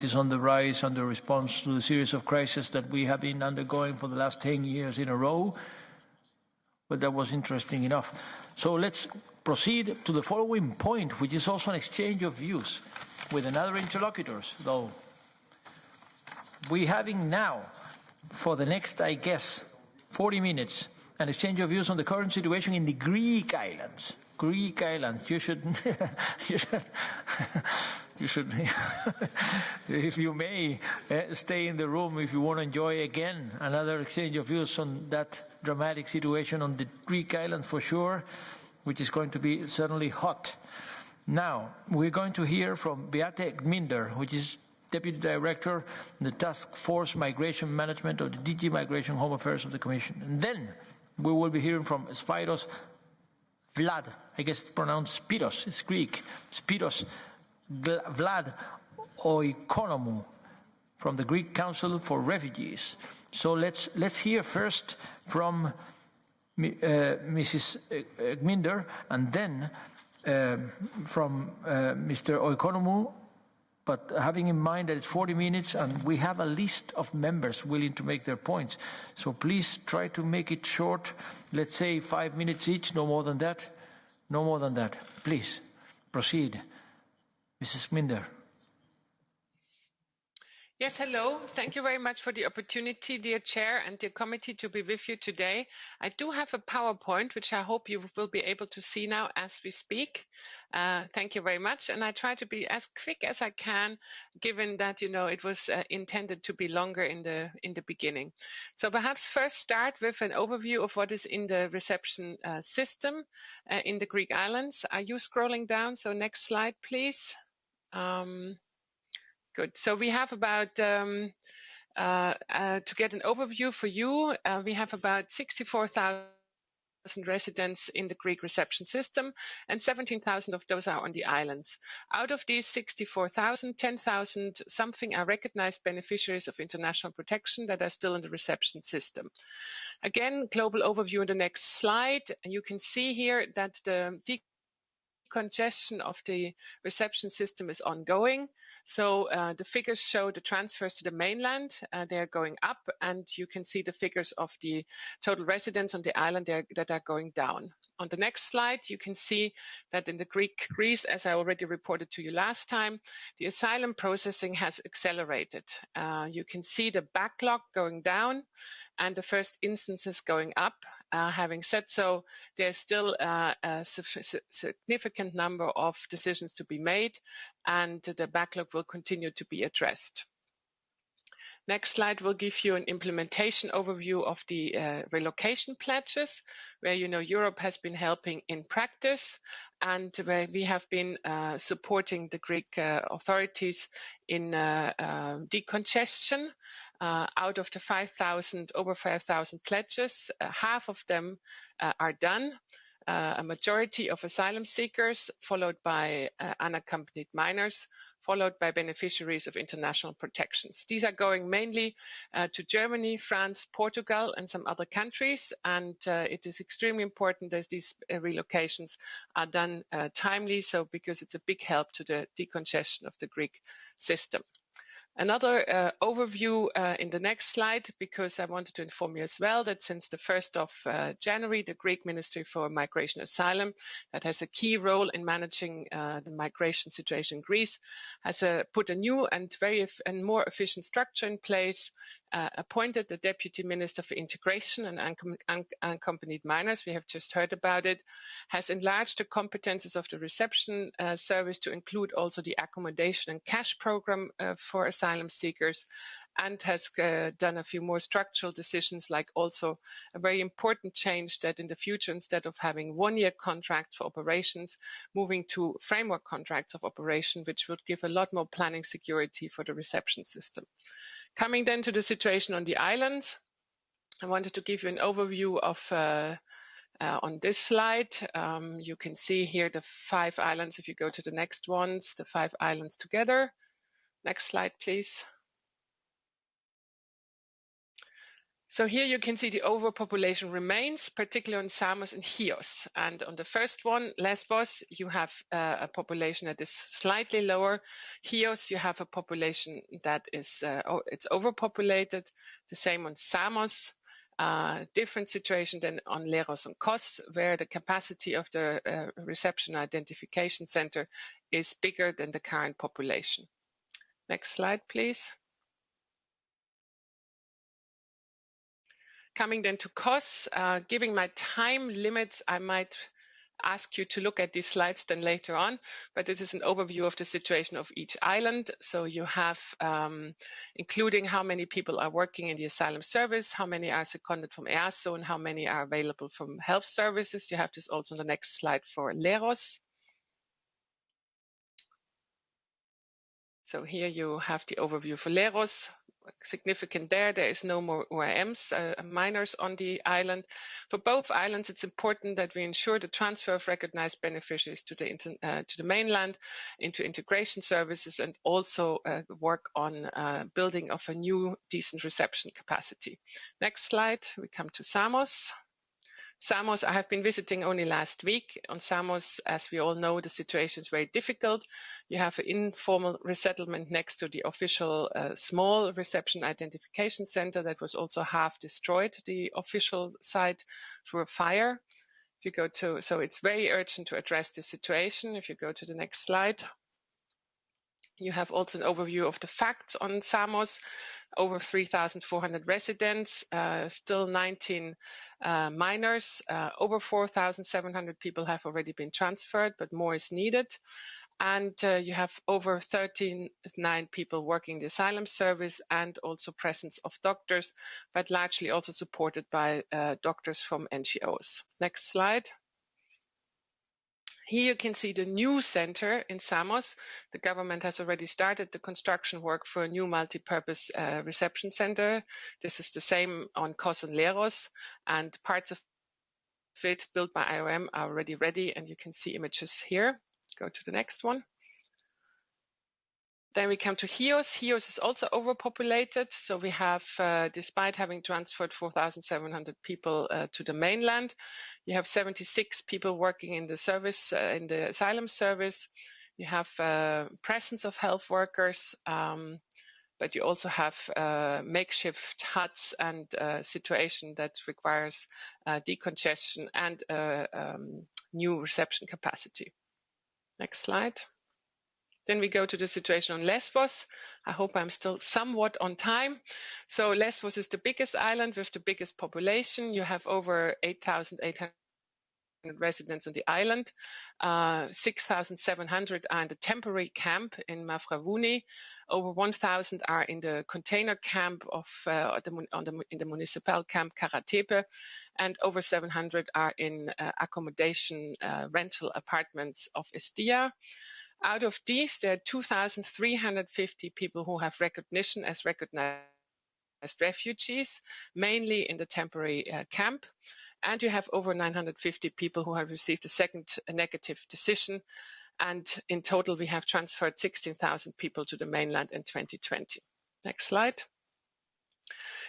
is on the rise and the response to the series of crises that we have been undergoing for the last 10 years in a row. But that was interesting enough. So let's proceed to the following point, which is also an exchange of views with another interlocutors, though. We're having now, for the next, I guess, 40 minutes, an exchange of views on the current situation in the Greek islands. Greek islands. You should, you should, if you may, stay in the room if you want to enjoy again another exchange of views on that dramatic situation on the Greek islands for sure, which is going to be certainly hot. Now, we're going to hear from Beate GMINDER, which is Deputy Director in the Task Force Migration Management of the DG Migration Home Affairs of the Commission. And then we will be hearing from Spyros-Vlad, I guess it's pronounced Spyros, it's Greek, Spyros-Vlad OIKONOMOU from the Greek Council for Refugees. So let's hear first from Mrs. GMINDER and then from Mr. OIKONOMOU, but having in mind that it's 40 minutes and we have a list of members willing to make their points. So please try to make it short. Let's say 5 minutes each, no more than that. No more than that. Please, proceed. Mrs. GMINDER. Yes, hello. Thank you very much for the opportunity, dear Chair and dear committee, to be with you today. I do have a PowerPoint, which I hope you will be able to see now as we speak. Thank you very much. And I try to be as quick as I can, given that, you know, it was intended to be longer in the beginning. So perhaps first start with an overview of what is in the reception system in the Greek islands. Are you scrolling down? So next slide, please. Good. So we have about, to get an overview for you, we have about 64,000 residents in the Greek reception system, and 17,000 of those are on the islands. Out of these 64,000, 10,000 something are recognized beneficiaries of international protection that are still in the reception system. Again, global overview in the next slide. You can see here that the decongestion of the reception system is ongoing. So the figures show the transfers to the mainland. They're going up, and you can see the figures of the total residents on the island that are going down. On the next slide, you can see that in the Greece, as I already reported to you last time, the asylum processing has accelerated. You can see the backlog going down and the first instances going up. Having said so, there's still a significant number of decisions to be made, and the backlog will continue to be addressed. Next slide will give you an implementation overview of the relocation pledges, where, you know, Europe has been helping in practice, and where we have been supporting the Greek authorities in decongestion. Out of the over 5,000 pledges, half of them are done. A majority of asylum seekers, followed by unaccompanied minors, followed by beneficiaries of international protections. These are going mainly to Germany, France, Portugal, and some other countries. And it is extremely important that these relocations are done timely, because it's a big help to the decongestion of the Greek system. Another overview in the next slide, because I wanted to inform you as well that since the 1st of January, the Greek Ministry for Migration and Asylum, that has a key role in managing the migration situation in Greece, has put a new and more efficient structure in place, appointed the Deputy Minister for Integration and Unaccompanied Minors, we have just heard about it, has enlarged the competences of the reception service to include also the accommodation and cash program for asylum seekers, and has done a few more structural decisions, like also a very important change that in the future, instead of having one-year contracts for operations, moving to framework contracts of operation, which would give a lot more planning security for the reception system. Coming then to the situation on the islands, I wanted to give you an overview of on this slide. You can see here the 5 islands. If you go to the next ones, the 5 islands together. Next slide, please. So here you can see the overpopulation remains, particularly on Samos and Chios. And on the first one, Lesbos, you have a population that is slightly lower. Chios, you have a population that is it's overpopulated. The same on Samos. Different situation than on Leros and Kos, where the capacity of the reception identification center is bigger than the current population. Next slide, please. Coming then to costs, giving my time limits, I might ask you to look at these slides then later on, but this is an overview of the situation of each island. So you have, including how many people are working in the asylum service, how many are seconded from EASO, and how many are available from health services. You have this also on the next slide for Leros. So here you have the overview for Leros. Significant there is no more OIMs, minors on the island. For both islands, it's important that we ensure the transfer of recognized beneficiaries to the mainland, into integration services, and also work on building of a new decent reception capacity. Next slide, we come to Samos. Samos, I have been visiting only last week. On Samos, as we all know, the situation is very difficult. You have an informal resettlement next to the official small reception identification center that was also half destroyed, the official site, through a fire. If you go to, so it's very urgent to address this situation. If you go to the next slide. You have also an overview of the facts on Samos. Over 3,400 residents, still 19 minors. Over 4,700 people have already been transferred, but more is needed. And you have over 39 people working the asylum service, and also presence of doctors, but largely also supported by doctors from NGOs. Next slide. Here you can see the new center in Samos. The government has already started the construction work for a new multi-purpose reception center. This is the same on Kos and Leros, and parts of it built by IOM are already ready, and you can see images here. Go to the next one. Then we come to Chios. Chios is also overpopulated. So we have, despite having transferred 4,700 people to the mainland, you have 76 people working in the service, in the asylum service. You have presence of health workers, but you also have makeshift huts and situation that requires decongestion and new reception capacity. Next slide. Then we go to the situation on Lesvos. I hope I'm still somewhat on time. So Lesvos is the biggest island with the biggest population. You have over 8,800 residents on the island. 6,700 are in the temporary camp in Mavravuni. Over 1,000 are in the container camp of in the municipal camp Karatepe, and over 700 are in accommodation rental apartments of Estia. Out of these, there are 2,350 people who have recognition as recognized refugees, mainly in the temporary camp. And you have over 950 people who have received a second negative decision. And in total, we have transferred 16,000 people to the mainland in 2020. Next slide.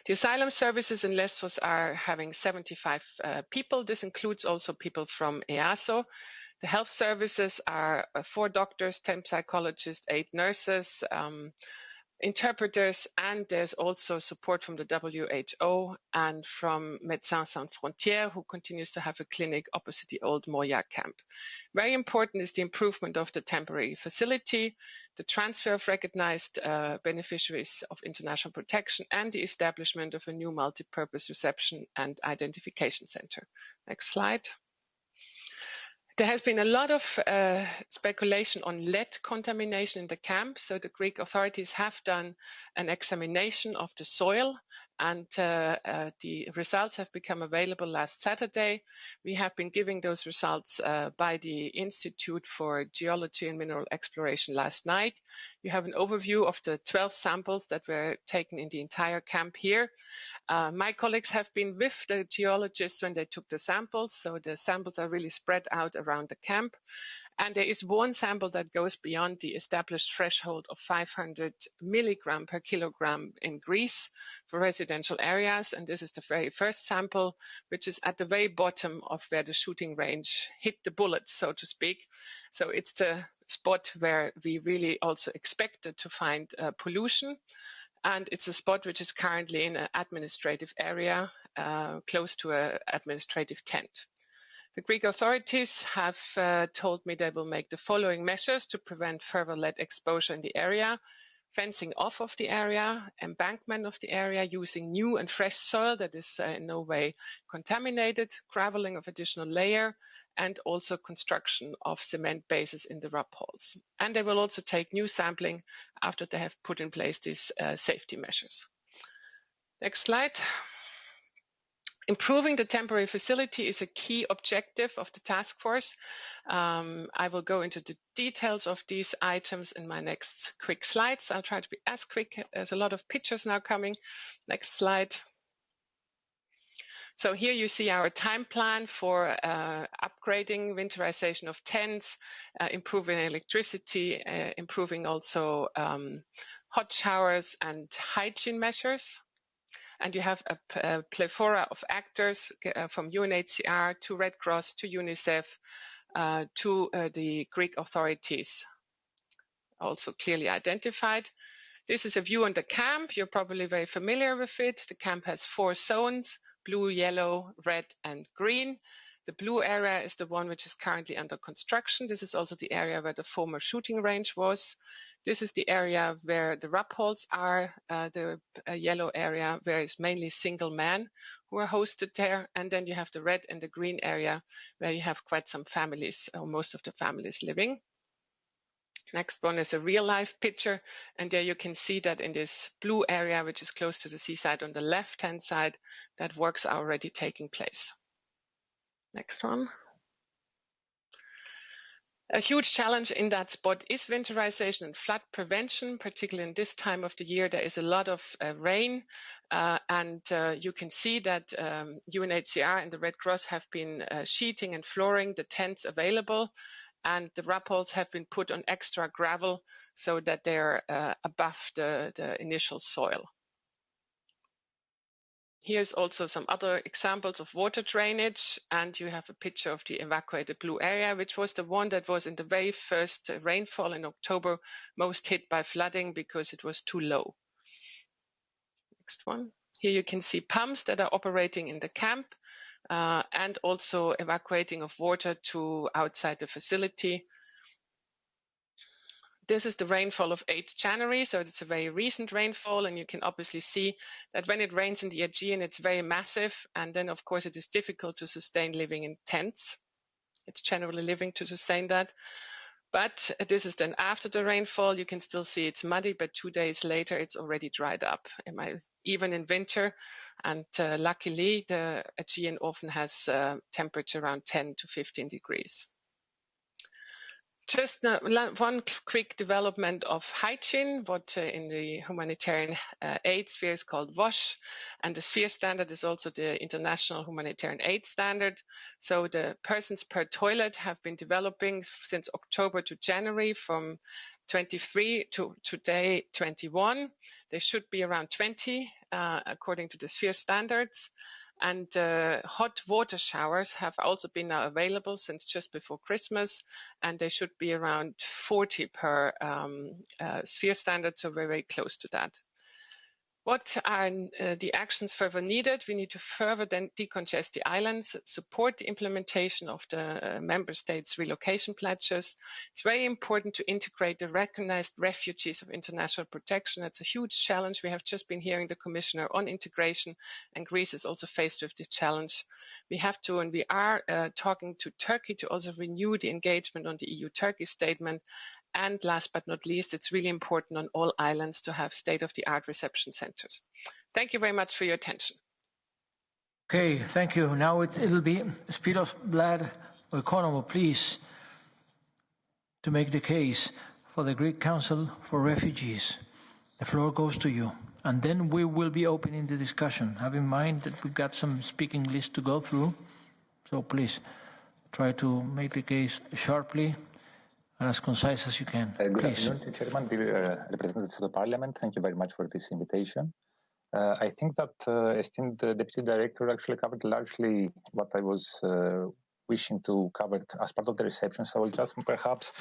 The asylum services in Lesvos are having 75 people. This includes also people from EASO. The health services are 4 doctors, 10 psychologists, 8 nurses, interpreters, and there's also support from the WHO and from Médecins Sans Frontières, who continues to have a clinic opposite the old Moya camp. Very important is the improvement of the temporary facility, the transfer of recognized beneficiaries of international protection, and the establishment of a new multi-purpose reception and identification center. Next slide. There has been a lot of speculation on lead contamination in the camp. So the Greek authorities have done an examination of the soil, and the results have become available last Saturday. We have been giving those results by the Institute for Geology and Mineral Exploration last night. You have an overview of the 12 samples that were taken in the entire camp here. My colleagues have been with the geologists when they took the samples, so the samples are really spread out around the camp. And there is one sample that goes beyond the established threshold of 500 milligram per kilogram in Greece for residential areas. And this is the very first sample, which is at the very bottom of where the shooting range hit the bullets, so to speak. So it's the spot where we really also expected to find pollution. And it's a spot which is currently in an administrative area close to an administrative tent. The Greek authorities have told me they will make the following measures to prevent further lead exposure in the area: fencing off of the area, embankment of the area using new and fresh soil that is in no way contaminated, graveling of additional layer, and also construction of cement bases in the rub holes. And they will also take new sampling after they have put in place these safety measures. Next slide. Improving the temporary facility is a key objective of the task force. I will go into the details of these items in my next quick slides. I'll try to be as quick. There's a lot of pictures now coming. Next slide. So here you see our time plan for upgrading winterization of tents, improving electricity, improving also hot showers and hygiene measures. And you have a plethora of actors from UNHCR to Red Cross to UNICEF to the Greek authorities, also clearly identified. This is a view on the camp. You're probably very familiar with it. The camp has 4 zones: blue, yellow, red, and green. The blue area is the one which is currently under construction. This is also the area where the former shooting range was. This is the area where the rub holes are, the yellow area where it's mainly single men who are hosted there. And then you have the red and the green area where you have quite some families, or most of the families living. Next one is a real life picture. And there you can see that in this blue area, which is close to the seaside on the left-hand side, that works are already taking place. Next one. A huge challenge in that spot is winterization and flood prevention, particularly in this time of the year. There is a lot of rain, and you can see that UNHCR and the Red Cross have been sheeting and flooring the tents available, and the rub holes have been put on extra gravel so that they're above the initial soil. Here's also some other examples of water drainage, and you have a picture of the evacuated blue area, which was the one that was in the very first rainfall in October, most hit by flooding because it was too low. Next one. Here you can see pumps that are operating in the camp and also evacuating of water to outside the facility. This is the rainfall of 8 January, so it's a very recent rainfall, and you can obviously see that when it rains in the Aegean, it's very massive, and then of course it is difficult to sustain living in tents. It's generally living to sustain that. But this is then after the rainfall. You can still see it's muddy, but 2 days later it's already dried up, even in winter. And luckily, the Aegean often has temperature around 10 to 15 degrees. Just one quick development of hygiene, what in the humanitarian aid sphere is called WASH, and the sphere standard is also the international humanitarian aid standard. So the persons per toilet have been developing since October to January from 23 to today 21. They should be around 20 according to the sphere standards. And hot water showers have also been now available since just before Christmas, and they should be around 40 per sphere standard, so very, very close to that. What are the actions further needed? We need to further then decongest the islands, support the implementation of the member states' relocation pledges. It's very important to integrate the recognized refugees of international protection. It's a huge challenge. We have just been hearing the Commissioner on integration, and Greece is also faced with this challenge. We have to, and we are talking to Turkey to also renew the engagement on the EU-Turkey statement. And last but not least, it's really important on all islands to have state-of-the-art reception centers. Thank you very much for your attention. Okay, thank you. Now it'll be Spyros-Vlad, OIKONOMOU, please, to make the case for the Greek Council for Refugees. The floor goes to you. And then we will be opening the discussion. Have in mind that we've got some speaking list to go through. So please, try to make the case sharply and as concise as you can. Good Please. afternoon, Chairman, dear representatives of the Parliament. Thank you very much for this invitation. I think that esteemed Deputy Director actually covered largely what I was wishing to cover as part of the reception, so I'll just perhaps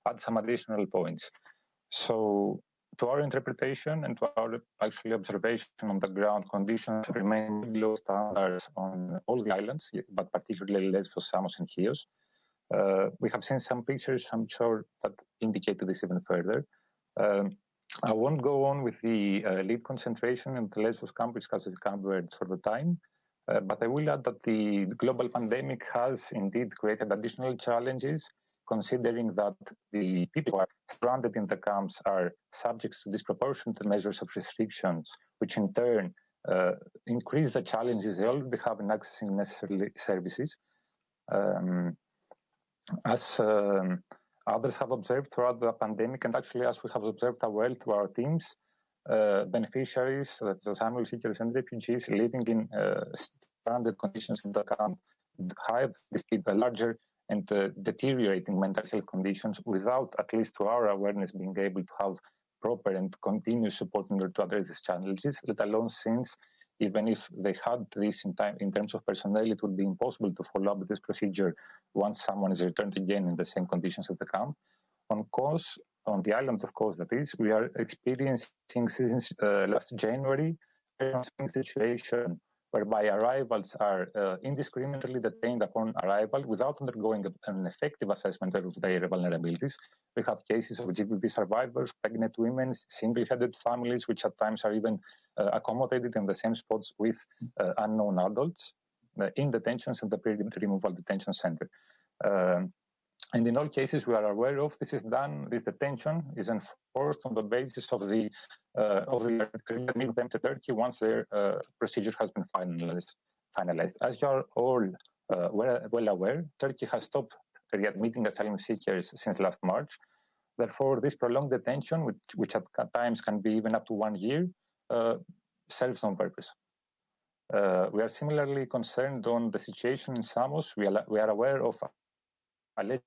add some additional points. So, to our interpretation and to our actually observation on the ground, conditions remain below standards on all the islands, but particularly Lesvos, Samos, and Chios. We have seen some pictures, I'm sure, that indicate this even further. I won't go on with the lead concentration in the Lesbos camp, which has covered for the time, but I will add that the global pandemic has indeed created additional challenges, considering that the people who are stranded in the camps are subject to disproportionate measures of restrictions, which in turn increase the challenges they already have in accessing necessary services. As others have observed throughout the pandemic, and actually as we have observed well through our teams, beneficiaries, that's asylum seekers and refugees living in stranded conditions in the camp, have larger and deteriorating mental health conditions without, at least to our awareness, being able to have proper and continuous support in order to address these challenges, let alone since even if they had this in terms of personnel, it would be impossible to follow up with this procedure once someone is returned again in the same conditions at the camp. On the island of Kos, that is, we are experiencing since last January a situation whereby arrivals are indiscriminately detained upon arrival without undergoing an effective assessment of their vulnerabilities. We have cases of GBV survivors, pregnant women, single-headed families, which at times are even accommodated in the same spots with unknown adults in detentions and the pre-removal detention center. And in all cases we are aware of, this detention is enforced on the basis of the agreement them to Turkey once their procedure has been finalized. As you are all well aware, Turkey has stopped readmitting asylum seekers since last March. Therefore, this prolonged detention, which at times can be even up to 1 year, serves no purpose. We are similarly concerned on the situation in Samos. We are aware of alleged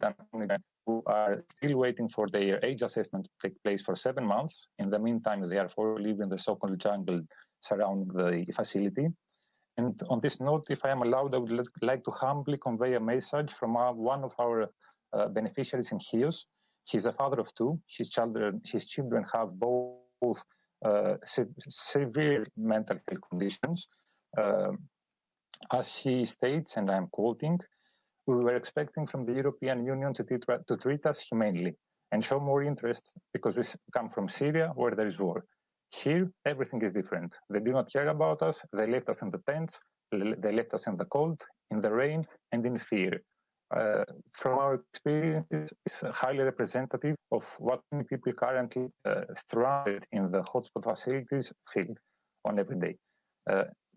who are still waiting for their age assessment to take place for 7 months. In the meantime, they are living the so-called jungle surrounding the facility. And on this note, if I am allowed, I would like to humbly convey a message from one of our beneficiaries in Chios. He's a father of 2. His children have both severe mental health conditions. As he states, and I'm quoting, "We were expecting from the European Union to treat us humanely and show more interest because we come from Syria where there is war. Here, everything is different. They do not care about us. They left us in the tents. They left us in the cold, in the rain, and in fear." From our experience, it's highly representative of what many people currently stranded in the hotspot facilities feel on every day.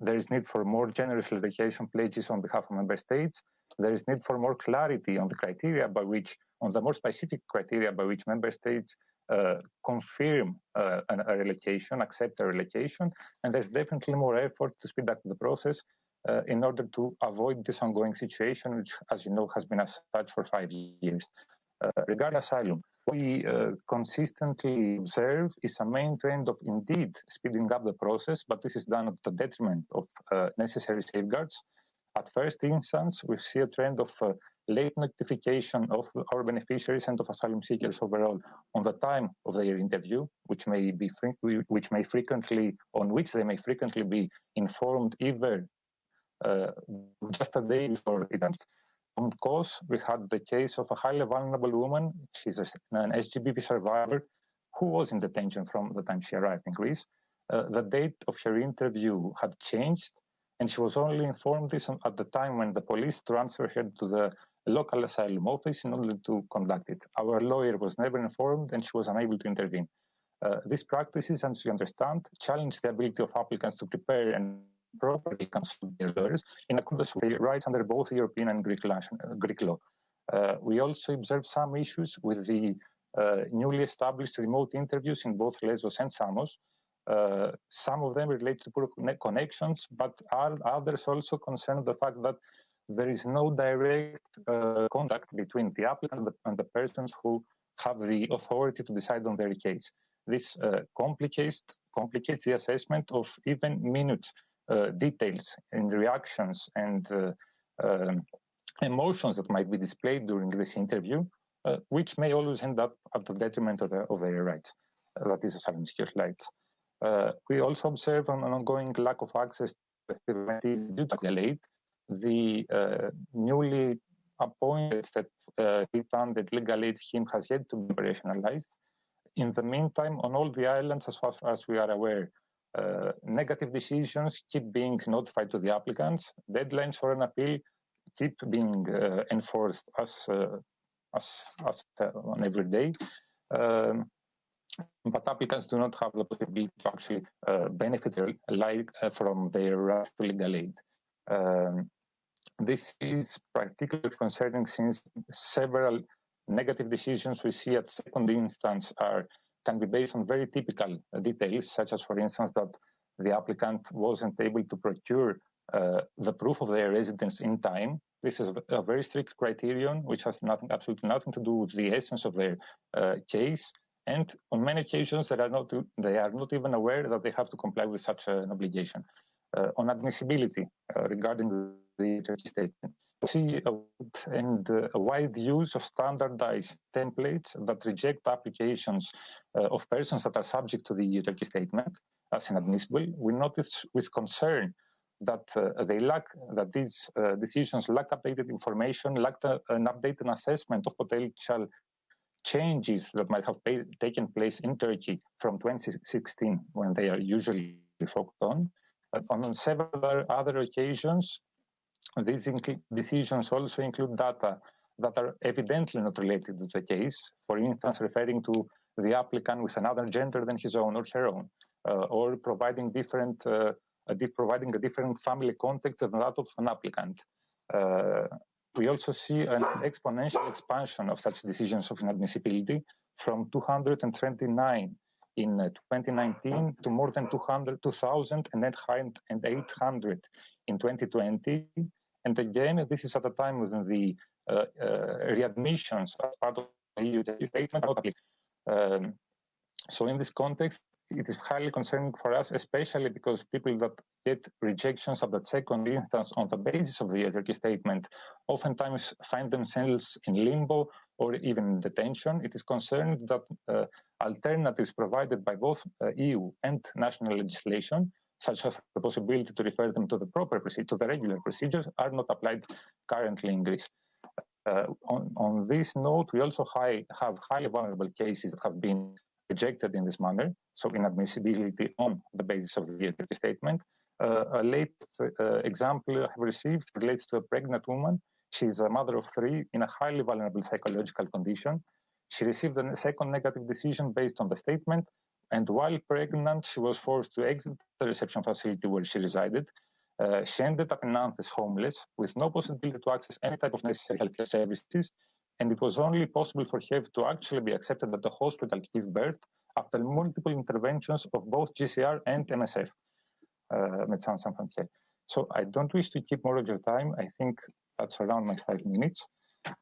There is need for more generous relocation pledges on behalf of member states. There is need for more clarity on the criteria by which, on the more specific criteria by which member states confirm a relocation, accept a relocation, and there's definitely more effort to speed up the process in order to avoid this ongoing situation, which, as you know, has been as such for 5 years. Regarding asylum, we consistently observe is a main trend of indeed speeding up the process, but this is done at the detriment of necessary safeguards. At first instance, we see a trend of late notification of our beneficiaries and of asylum seekers overall on the time of their interview, on which they may frequently be informed either just a day before it ends. On Kos, we had the case of a highly vulnerable woman. She's an SGBV survivor who was in detention from the time she arrived in Greece. The date of her interview had changed, and she was only informed this at the time when the police transferred her to the local asylum office in order to conduct it. Our lawyer was never informed, and she was unable to intervene. These practices, as you understand, challenge the ability of applicants to prepare and properly consult their lawyers in accordance with their rights under both European and Greek law. We also observe some issues with the newly established remote interviews in both Lesvos and Samos. Some of them relate to poor connections, but others also concern the fact that there is no direct contact between the applicant and the persons who have the authority to decide on their case. This complicates the assessment of even minute details in reactions and emotions that might be displayed during this interview, which may always end up at the detriment of their rights, that is, asylum seekers' rights. We also observe an ongoing lack of access to facilities due to legal aid. The newly appointed funded legal aid scheme has yet to be operationalized. In the meantime, on all the islands, as far as we are aware, negative decisions keep being notified to the applicants. Deadlines for an appeal keep being enforced as on every day. But applicants do not have the possibility to actually benefit from their right to legal aid. This is particularly concerning since several negative decisions we see at second instance can be based on very typical details, such as, for instance, that the applicant wasn't able to procure the proof of their residence in time. This is a very strict criterion, which has absolutely nothing to do with the essence of their case. And on many occasions, they are not even aware that they have to comply with such an obligation. On admissibility, regarding the Turkey statement, we see a wide use of standardized templates that reject applications of persons that are subject to the Turkey statement as inadmissible. We notice with concern that these decisions lack updated information, lack an updated assessment of potential changes that might have taken place in Turkey from 2016, when they are usually focused on. On several other occasions, these decisions also include data that are evidently not related to the case, for instance, referring to the applicant with another gender than his own or her own, or providing a different family context than that of an applicant. We also see an exponential expansion of such decisions of inadmissibility from 229 in 2019 to more than 2,800 in 2020. And again, this is at a time when the readmissions as part of the EU statement. So in this context, it is highly concerning for us, especially because people that get rejections at the second instance on the basis of the Turkey statement oftentimes find themselves in limbo or even in detention. It is concerning that alternatives provided by both EU and national legislation, such as the possibility to refer them to the regular procedures, are not applied currently in Greece. On this note, we also have highly vulnerable cases that have been rejected in this manner, so inadmissibility on the basis of the Turkey statement. A late example I have received relates to a pregnant woman. She is a mother of 3 in a highly vulnerable psychological condition. She received a second negative decision based on the statement, and while pregnant, she was forced to exit the reception facility where she resided. She ended up in Nantes homeless, with no possibility to access any type of necessary healthcare services, and it was only possible for her to actually be accepted at the hospital to give birth after multiple interventions of both GCR and MSF, Médecins Sans Frontières. So I don't wish to keep more of your time. I think that's around my 5 minutes,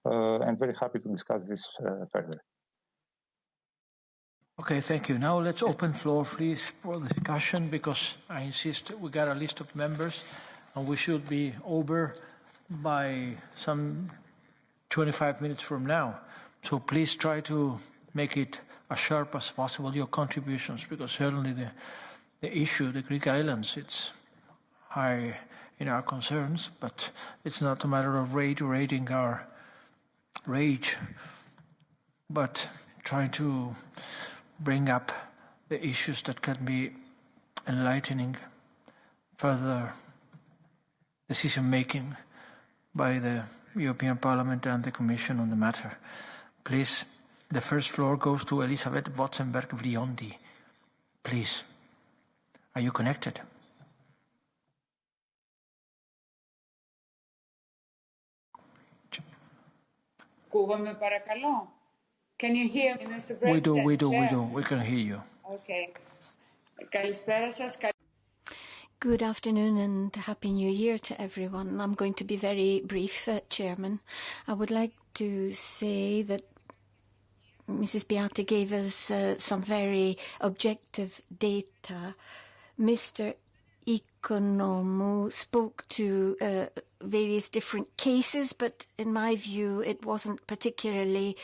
and very happy to discuss this further. Okay, thank you. Now let's open floor, please, for discussion, because I insist we got a list of members, and we should be over by some 25 minutes from now. So please try to make it as sharp as possible, your contributions, because certainly the issue, the Greek islands, it's high in our concerns, but it's not a matter of rating our rage, but trying to bring up the issues that can be enlightening further decision-making by the European Parliament and the Commission on the matter. Please, the first floor goes to Elisabeth Votsenberg-Vriondi. Please, are you connected? Ακούγομαι παρακαλώ. Can you hear me, Mr. President? We do. We can hear you. Okay. Καλησπέρα σας. Good afternoon and Happy New Year to everyone. I'm going to be very brief, Chairman. I would like to say that Mrs. Beate gave us some very objective data. Mr. OIKONOMOU spoke to various different cases, but in my view, it wasn't particularly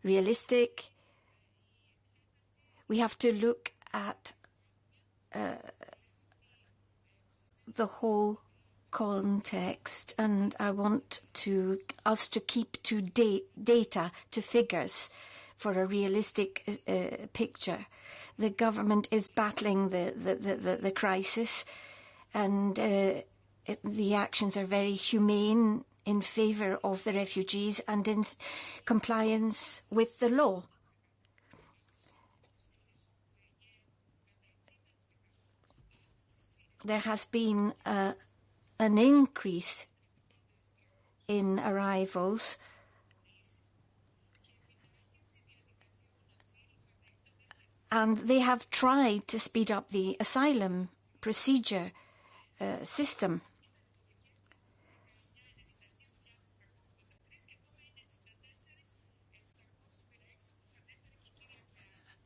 realistic. We have to look at the whole context, and I want us to keep to data, to figures, for a realistic picture. The government is battling the crisis, and the actions are very humane in favour of the refugees and in compliance with the law. There has been an increase in arrivals, and they have tried to speed up the asylum procedure system.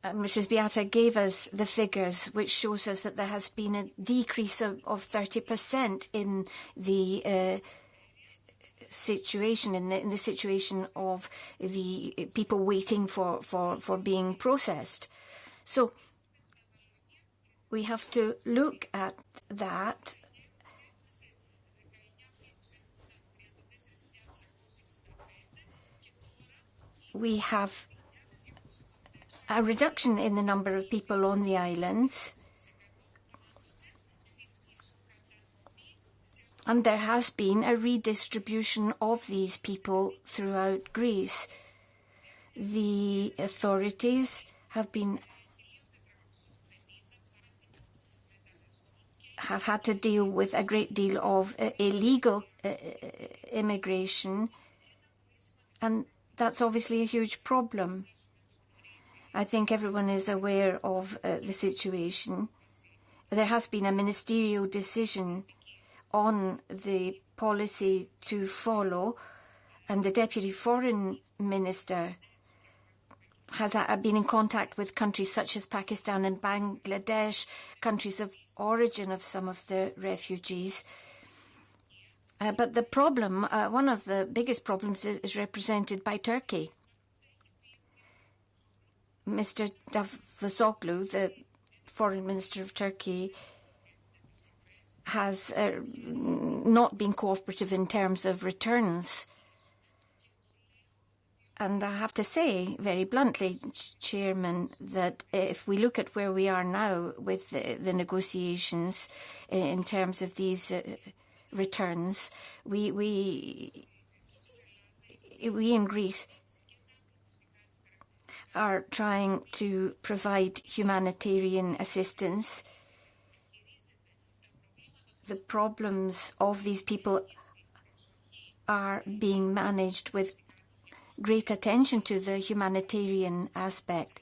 Mrs. Beate gave us the figures, which shows us that there has been a decrease of 30% in the situation, in the situation of the people waiting for being processed. So we have to look at that. We have a reduction in the number of people on the islands, and there has been a redistribution of these people throughout Greece. The authorities have had to deal with a great deal of illegal immigration, and that's obviously a huge problem. I think everyone is aware of the situation. There has been a ministerial decision on the policy to follow, and the Deputy Foreign Minister has been in contact with countries such as Pakistan and Bangladesh, countries of origin of some of the refugees. But the problem, one of the biggest problems, is represented by Turkey. Mr. Davutoglu, the Foreign Minister of Turkey, has not been cooperative in terms of returns. And I have to say, very bluntly, Chairman, that if we look at where we are now with the negotiations in terms of these returns, we in Greece are trying to provide humanitarian assistance. The problems of these people are being managed with great attention to the humanitarian aspect.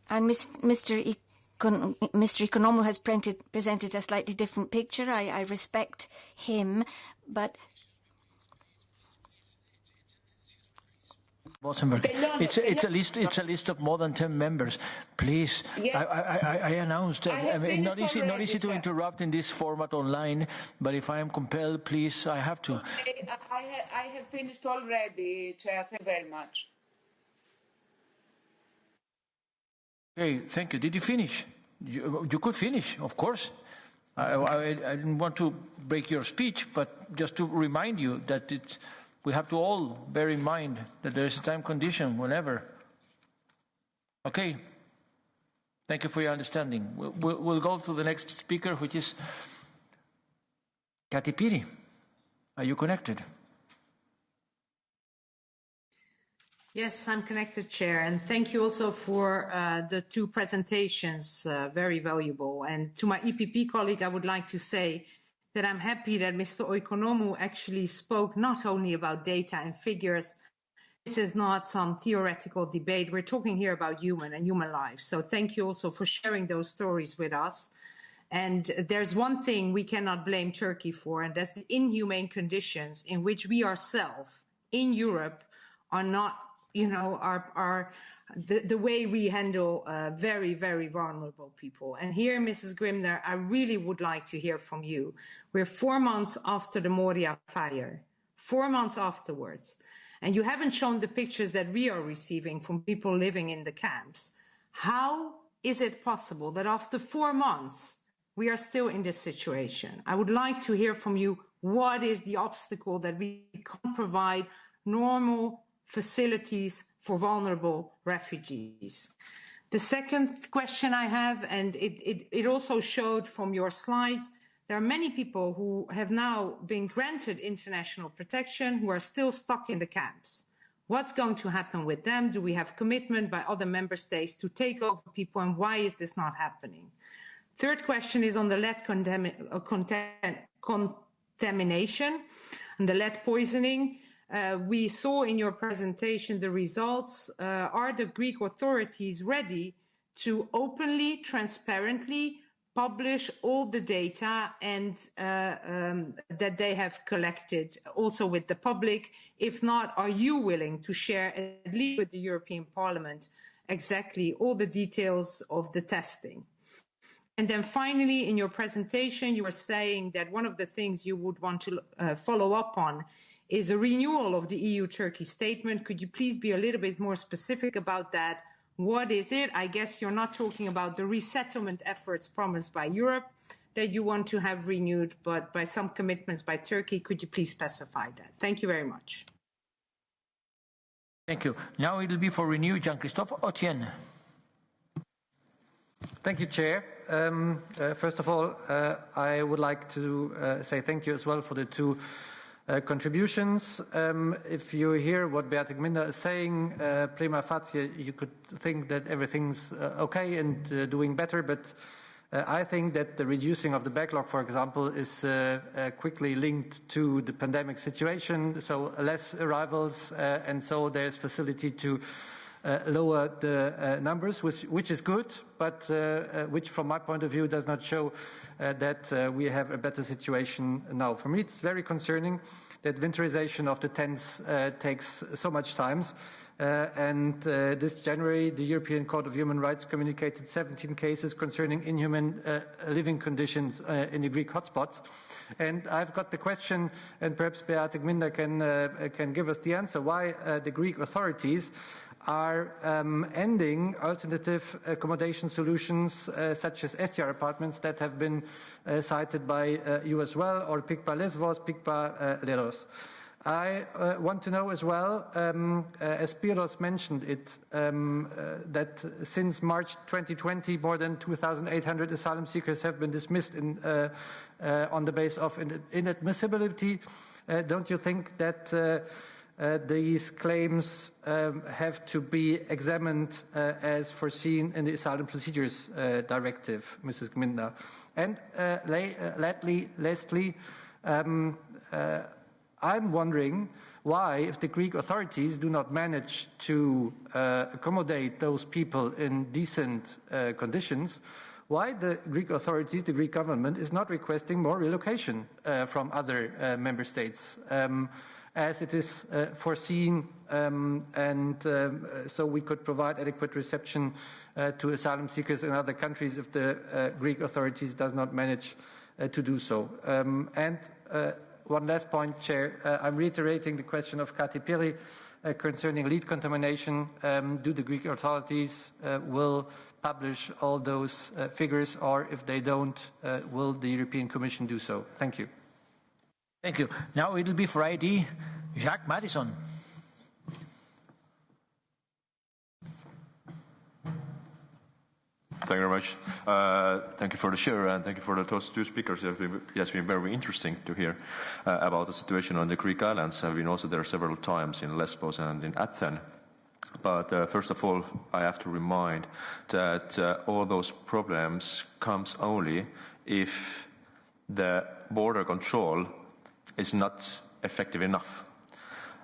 And Mr. OIKONOMOU has presented a slightly different picture. I respect him, but It's a list of more than 10 members. Please, yes. I announced. Not easy to interrupt in this format online, but if I am compelled, please, I have to. I have finished already, Chair. Thank you very much. Okay, thank you. Did you finish? You could finish, of course. I didn't want to break your speech, but just to remind you that we have to all bear in mind that there is a time condition whenever. Okay. Thank you for your understanding. We'll go to the next speaker, which is Beate. Are you connected? Yes, I'm connected, Chair, and thank you also for the two presentations, very valuable. And to my EPP colleague, I would like to say that I'm happy that Mr. OIKONOMOU actually spoke not only about data and figures. This is not some theoretical debate. We're talking here about human lives. So thank you also for sharing those stories with us. And there's one thing we cannot blame Turkey for, and that's the inhumane conditions in which we ourselves in Europe are not, are the way we handle very, very vulnerable people. And here, Mrs. GMINDER, I really would like to hear from you. We're 4 months after the Moria fire, 4 months afterwards, and you haven't shown the pictures that we are receiving from people living in the camps. How is it possible that after 4 months, we are still in this situation? I would like to hear from you, what is the obstacle that we can't provide normal facilities for vulnerable refugees? The second question I have, and it also showed from your slides, there are many people who have now been granted international protection who are still stuck in the camps. What's going to happen with them? Do we have commitment by other member states to take over people, and why is this not happening? Third question is on the lead contamination and the lead poisoning. We saw in your presentation the results. Are the Greek authorities ready to openly, transparently publish all the data and that they have collected also with the public? If not, are you willing to share, at least with the European Parliament, exactly all the details of the testing? And then finally, in your presentation, you were saying that one of the things you would want to follow up on is a renewal of the EU-Turkey statement. Could you please be a little bit more specific about that? What is it? I guess you're not talking about the resettlement efforts promised by Europe that you want to have renewed, but by some commitments by Turkey. Could you please specify that? Thank you very much. Thank you. Now it will be for Renew, Jean-Christophe Otienne. Thank you, Chair. First of all, I would like to say thank you as well for the two contributions. If you hear what Beate GMINDER is saying, prima facie, you could think that everything's okay and doing better, but I think that the reducing of the backlog, for example, is quickly linked to the pandemic situation, so less arrivals, and so there's facility to lower the numbers, which is good, but which from my point of view does not show that we have a better situation now. For me, it's very concerning that winterization of the tents takes so much time. And this January, the European Court of Human Rights communicated 17 cases concerning inhuman living conditions in the Greek hotspots. And I've got the question, and perhaps Beate GMINDER can give us the answer, why the Greek authorities are ending alternative accommodation solutions such as STR apartments that have been cited by you as well, or picked by Lesvos, picked by Leros. I want to know as well, as Spyros mentioned it, that since March 2020, more than 2,800 asylum seekers have been dismissed on the basis of inadmissibility. Don't you think that these claims have to be examined as foreseen in the Asylum Procedures Directive, Mrs. GMINDER? And lastly, I'm wondering why, if the Greek authorities do not manage to accommodate those people in decent conditions, why the Greek authorities, the Greek government, is not requesting more relocation from other member states, as it is foreseen, so we could provide adequate reception to asylum seekers in other countries if the Greek authorities does not manage to do so. One last point, Chair. I'm reiterating the question of Kati Piri concerning lead contamination. Do the Greek authorities will publish all those figures, or if they don't, will the European Commission do so? Thank you. Thank you. Now it will be for ID, Jacques Madison. Thank you very much. Thank you for the share, and thank you for those two speakers. It's been very interesting to hear about the situation on the Greek islands. I've been also there several times in Lesbos and in Athens. But first of all, I have to remind that all those problems comes only if the border control is not effective enough.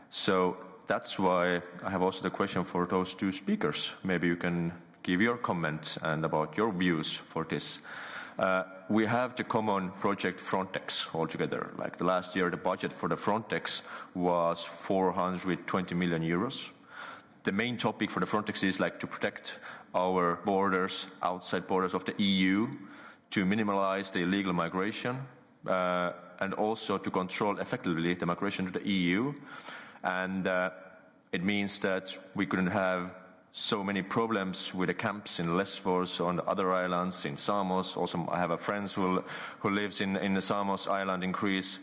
So that's why I have also the question for those two speakers. Maybe you can give your comment and about your views for this. We have the common project Frontex altogether. Like the last year, the budget for the Frontex was 420 million euros. The main topic for the Frontex is like to protect our borders, outside borders of the EU, to minimize the illegal migration, and also to control effectively the migration to the EU. And it means that we couldn't have so many problems with the camps in Lesvos, on the other islands, in Samos. Also, I have a friend who lives in the Samos island in Greece.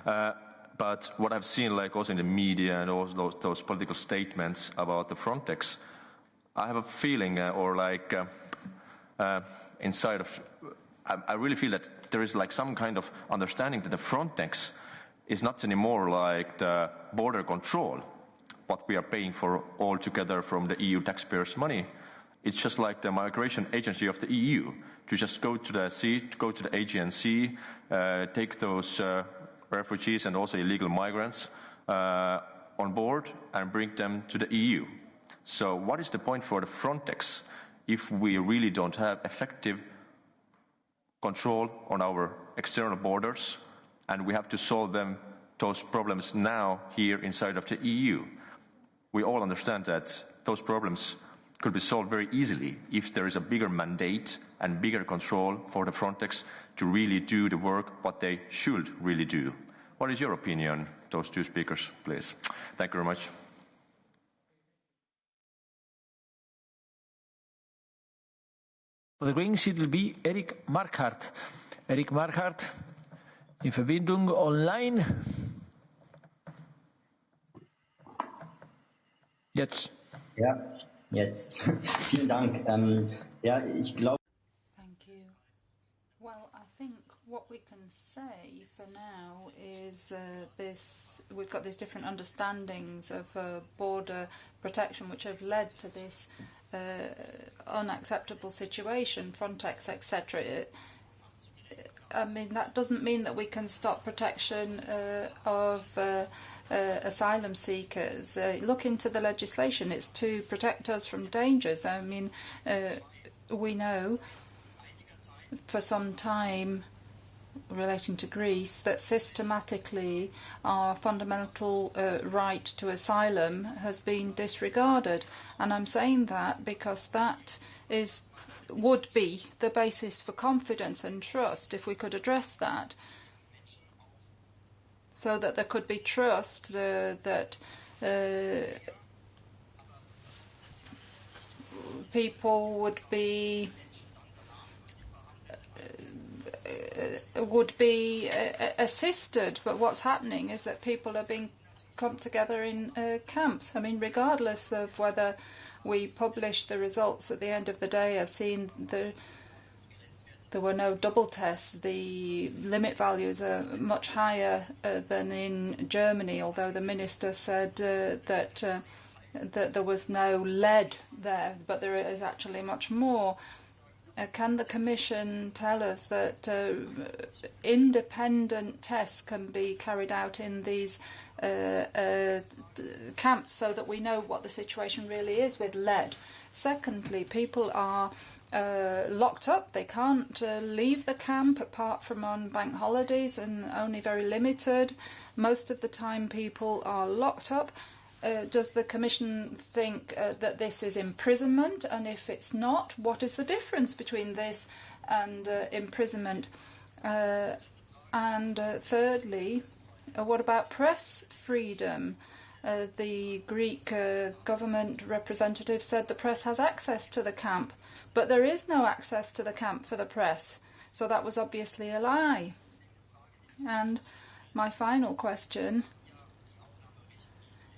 But what I've seen, like also in the media and all those political statements about the Frontex, I have a feeling, inside of, I really feel that there is like some kind of understanding that the Frontex is not anymore like the border control, what we are paying for all together from the EU taxpayers' money. It's just like the migration agency of the EU, to just go to the sea, to go to the Aegean Sea, take those refugees and also illegal migrants on board and bring them to the EU. So what is the point for the Frontex if we really don't have effective control on our external borders, and we have to solve those problems now here inside of the EU? We all understand that those problems could be solved very easily if there is a bigger mandate and bigger control for the Frontex to really do the work what they should really do. What is your opinion, those two speakers, please? Thank you very much. For the Greens, it will be Eric Markhardt. Eric Markhardt, in Verbindung online. Jetzt. Ja, jetzt. Vielen Dank. Ja, ich glaube. Thank you. Well, I think what we can say for now is we've got these different understandings of border protection which have led to this unacceptable situation, Frontex, etc. I mean, that doesn't mean that we can stop protection of asylum seekers. Look into the legislation. It's to protect us from dangers. I mean, we know for some time relating to Greece that systematically our fundamental right to asylum has been disregarded, and I'm saying that because that would be the basis for confidence and trust if we could address that, so that there could be trust that people would be assisted. But what's happening is that people are being clumped together in camps. I mean, regardless of whether we publish the results at the end of the day, I've seen there were no double tests. The limit values are much higher than in Germany, although the minister said that there was no lead there, but there is actually much more. Can the Commission tell us that independent tests can be carried out in these camps so that we know what the situation really is with lead? Secondly, people are locked up. They can't leave the camp apart from on bank holidays, and only very limited. Most of the time people are locked up. Does the Commission think that this is imprisonment? And if it's not, what is the difference between this and imprisonment? And thirdly, what about press freedom? The Greek government representative said the press has access to the camp, but there is no access to the camp for the press. So that was obviously a lie. And my final question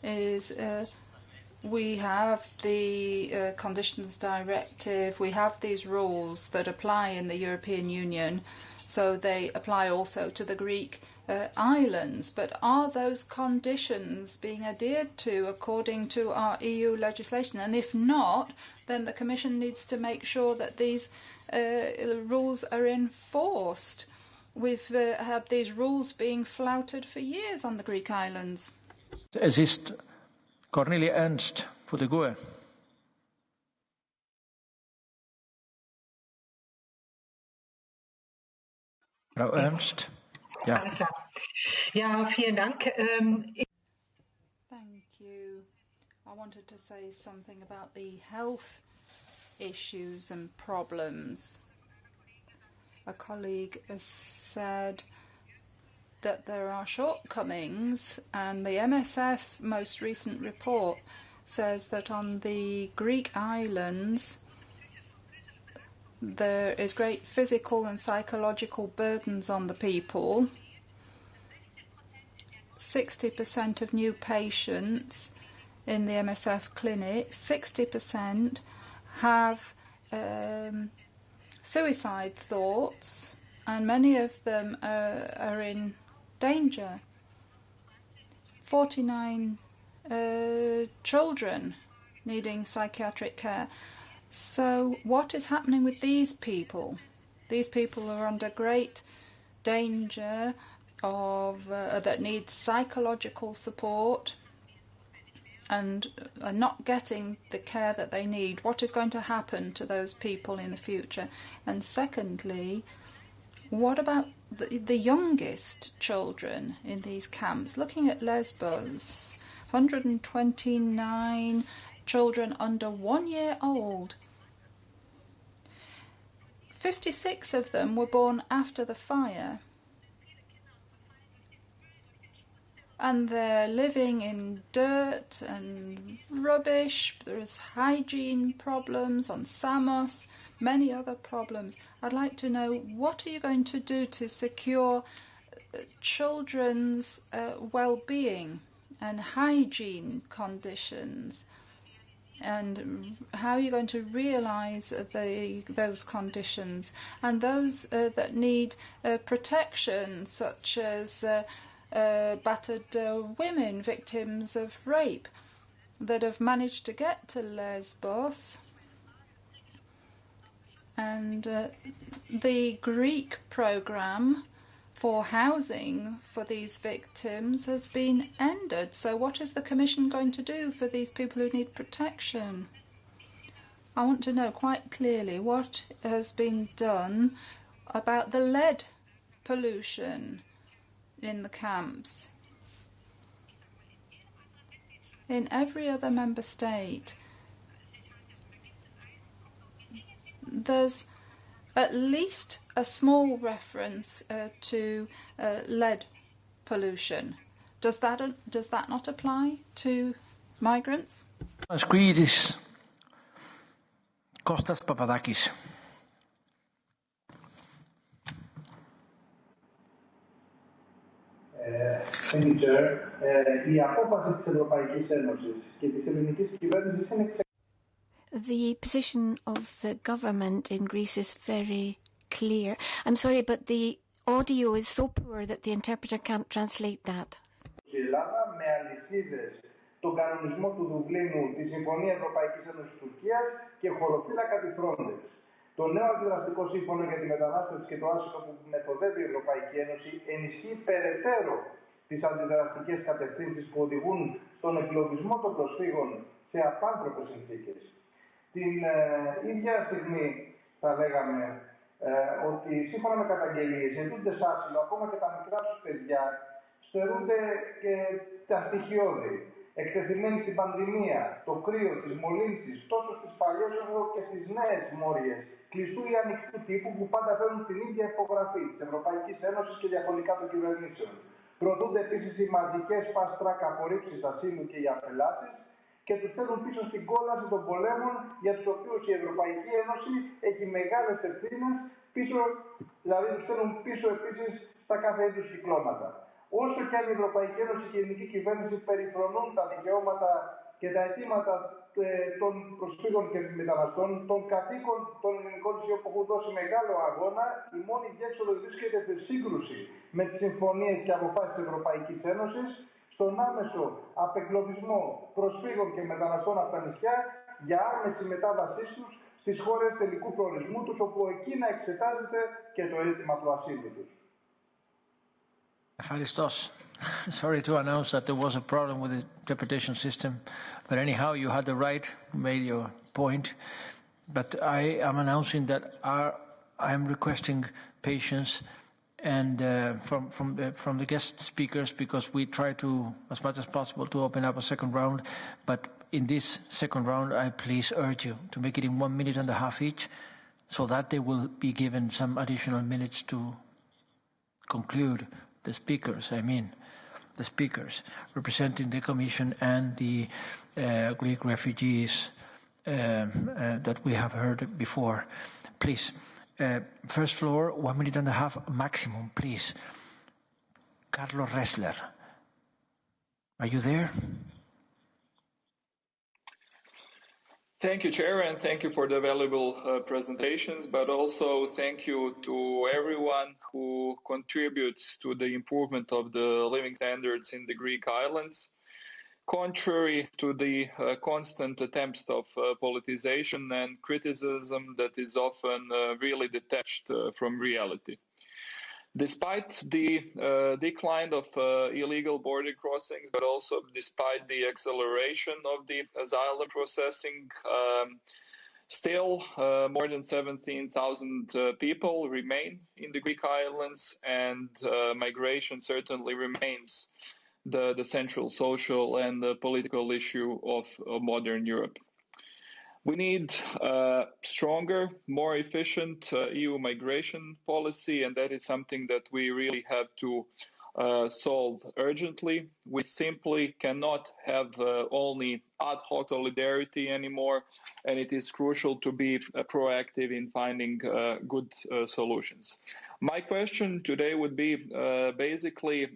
is, we have the Conditions Directive, we have these rules that apply in the European Union, so they apply also to the Greek islands. But are those conditions being adhered to according to our EU legislation? And if not, then the Commission needs to make sure that these rules are enforced. We've had these rules being flouted for years on the Greek islands. Es ist Cornelia Ernst für die GUE. Frau Ernst? Ja. Alles klar. Ja, vielen Dank. Thank you. I wanted to say something about the health issues and problems. A colleague has said that there are shortcomings, and the MSF most recent report says that on the Greek islands there is great physical and psychological burdens on the people. 60% of new patients in the MSF clinic, 60% have suicide thoughts, and many of them are in danger. 49 children needing psychiatric care. So what is happening with these people? These people are under great danger of that need psychological support and are not getting the care that they need. What is going to happen to those people in the future? And secondly, what about the youngest children in these camps? Looking at Lesbos, 129 children under 1 year old. 56 of them were born after the fire. And they're living in dirt and rubbish. There's hygiene problems on Samos, many other problems. I'd like to know, what are you going to do to secure children's well-being and hygiene conditions? And how are you going to realise those conditions? And those that need protection, such as battered women, victims of rape, that have managed to get to Lesbos. And the Greek programme for housing for these victims has been ended. So what is the Commission going to do for these people who need protection? I want to know quite clearly what has been done about the lead pollution in the camps. In every other member state, there's at least a small reference to lead pollution. Does that not apply to migrants? Greece, Kostas Papadakis. Thank you, Chair. Η απόφαση της Ευρωπαϊκής Ένωσης και της ελληνικής κυβέρνησης είναι The position of the government in Greece is very clear. I'm sorry, but the audio is so poor that the interpreter can't translate that. Η Ελλάδα με αλυσίδες τον κανονισμό του Δουβλίνου, τη Συμφωνία Ευρωπαϊκής Ένωσης Τουρκίας και χωροφύλακα τη Frontex. Το νέο αντιδραστικό σύμφωνο για τη μετανάστευση και το άσυλο που μεθοδεύει η Ευρωπαϊκή Ένωση ενισχύει περαιτέρω τις αντιδραστικές κατευθύνσεις που οδηγούν στον εγκλωβισμό των προσφύγων σε απάνθρωπες συνθήκες. Την ίδια στιγμή θα λέγαμε ότι σύμφωνα με καταγγελίες αιτούντες άσυλο, ακόμα και τα μικρά τους παιδιά, στερούνται και τα στοιχειώδη. Εκτεθειμένοι στην πανδημία, το κρύο, τις μολύνσεις, τόσο στις παλιές όσο και στις νέες μόριες, κλειστού ή ανοιχτού τύπου που πάντα φέρνουν την ίδια υπογραφή της Ευρωπαϊκής Ένωσης και διαχρονικά των κυβερνήσεων. Προωθούνται επίσης οι μαζικές fast track απορρίψεις ασύλου και οι απελάσεις και τους στέλνουν πίσω στην κόλαση των πολέμων για τους οποίους η Ευρωπαϊκή Ένωση έχει μεγάλες ευθύνες, δηλαδή τους στέλνουν πίσω επίσης στα κάθε είδους κυκλώματα. Όσο και αν η Ευρωπαϊκή Ένωση και η ελληνική κυβέρνηση περιφρονούν τα δικαιώματα και τα αιτήματα των προσφύγων και μεταναστών, των κατοίκων των ελληνικών νησιών που έχουν δώσει μεγάλο αγώνα, η μόνη διέξοδος βρίσκεται σε σύγκρουση με τις συμφωνίες και αποφάσεις της Ευρωπαϊκής Ένωσης, στον άμεσο απεγκλωβισμό προσφύγων και μεταναστών από τα νησιά για άμεση μετάβασή τους στις χώρες τελικού προορισμού τους, όπου εκεί να εξετάζεται και το αίτημα του ασύλου τους. Ευχαριστώς. Sorry to announce that there was a problem with the interpretation system, but anyhow, you had the right, made your point. But I am announcing that I am requesting patience and from the guest speakers, because we try to, as much as possible, to open up a second round. But in this second round, I please urge you to make it in 1.5 minutes each, so that they will be given some additional minutes to conclude. The speakers representing the Commission and the Greek refugees that we have heard before. Please, first floor, 1.5 minutes maximum, please. Carlos Ressler, are you there? Thank you, Chair, and thank you for the valuable presentations, but also thank you to everyone who contributes to the improvement of the living standards in the Greek islands. Contrary to the constant attempts of politicization and criticism that is often really detached from reality. Despite the decline of illegal border crossings, but also despite the acceleration of the asylum processing, still more than 17,000 people remain in the Greek islands, and migration certainly remains the central social and political issue of modern Europe. We need a stronger, more efficient EU migration policy, and that is something that we really have to solve urgently. We simply cannot have only ad hoc solidarity anymore, and it is crucial to be proactive in finding good solutions. My question today would be basically